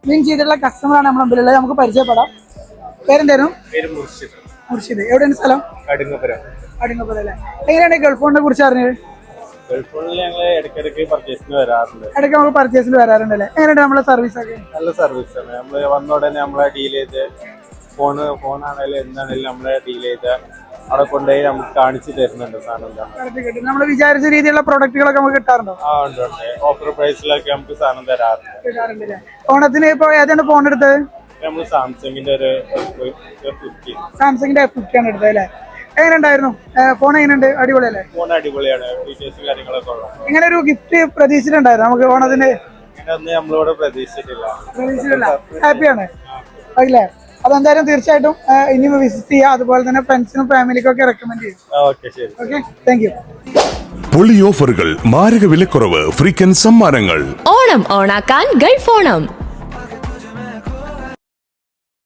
മീൻ ചെയ്തിട്ടുള്ള കസ്റ്റമറാണ് നമ്മുടെ മുമ്പിലുള്ളത്. നമുക്ക് പരിചയപ്പെടാം. പേരെന്തായിരുന്നു? മുർഷിദ്. എവിടെയാണ് സ്ഥലം? കടുങ്ങപ്പുരം അല്ലേ? എങ്ങനെയാണ് ഗൾഫ് ഫോണിനെ കുറിച്ച് അറിഞ്ഞത്? ഗൾഫോണിൽ ഞങ്ങൾ ഇടയ്ക്കിടയ്ക്ക് പർച്ചേസിന് വരാറുണ്ട്. ഇടയ്ക്ക് നമുക്ക് പർച്ചേസിൽ വരാറുണ്ടല്ലേ? എങ്ങനെയാണ് നമ്മളെ സർവീസ് ഒക്കെ? നല്ല സർവീസാണ്. നമ്മള് വന്ന ഉടനെ നമ്മളെ ഡീൽ ചെയ്ത് ഫോണാണേലും എന്താണേലും നമ്മളെ ഡീൽ ചെയ്ത് അവിടെ കൊണ്ടുപോയി നമുക്ക് കാണിച്ചു തരുന്നുണ്ട് സാധനം. നമ്മൾ വിചാരിച്ച രീതിയിലുള്ള പ്രൊഡക്റ്റുകളൊക്കെ നമുക്ക് കിട്ടാറുണ്ടോ? ഉണ്ട്. ഓഫർ പ്രൈസിലൊക്കെ നമുക്ക് സാധനം തരാറുണ്ട്. ഓണത്തിന് ഇപ്പൊ ഏതാണ് ഫോൺ എടുത്തത്? നമ്മള് സാംസങ്ങിന്റെ ഒരു F50. സാംസങ്ങിന്റെ F50 ആണ് എടുത്തത് അല്ലേ? എങ്ങനെ ഉണ്ടായിരുന്നു ഫോൺ? എങ്ങനെയുണ്ട്? അടിപൊളിയല്ലേ? ഫോൺ അടിപൊളിയാണ്. ഫീച്ചേഴ്സും കാര്യങ്ങളൊക്കെ ഉള്ളത്. ഇങ്ങനെ ഒരു ഗിഫ്റ്റ് പ്രതീക്ഷിച്ചിട്ടുണ്ടായിരുന്നു നമുക്ക് ഓണത്തിന്? ഇങ്ങനെയൊന്നും നമ്മളിവിടെ പ്രതീക്ഷിച്ചിട്ടില്ല. ഹാപ്പിയാണ് അല്ലേ? അതെന്തായാലും തീർച്ചയായിട്ടും ഇനിയും വിസിറ്റ് ചെയ്യുക. അതുപോലെ തന്നെ ഫ്രണ്ട്സിനും ഫാമിലിക്കും ഒക്കെ റെക്കമെൻഡ് ചെയ്യും. Okay, thank you. പൊളി ഓഫറുകൾ, മാരക വിലക്കുറവ്, ഫ്രീക്കൻ സമ്മാനങ്ങൾ. ഓണം ഓണാക്കാൻ ഗൾഫ് ഓണം.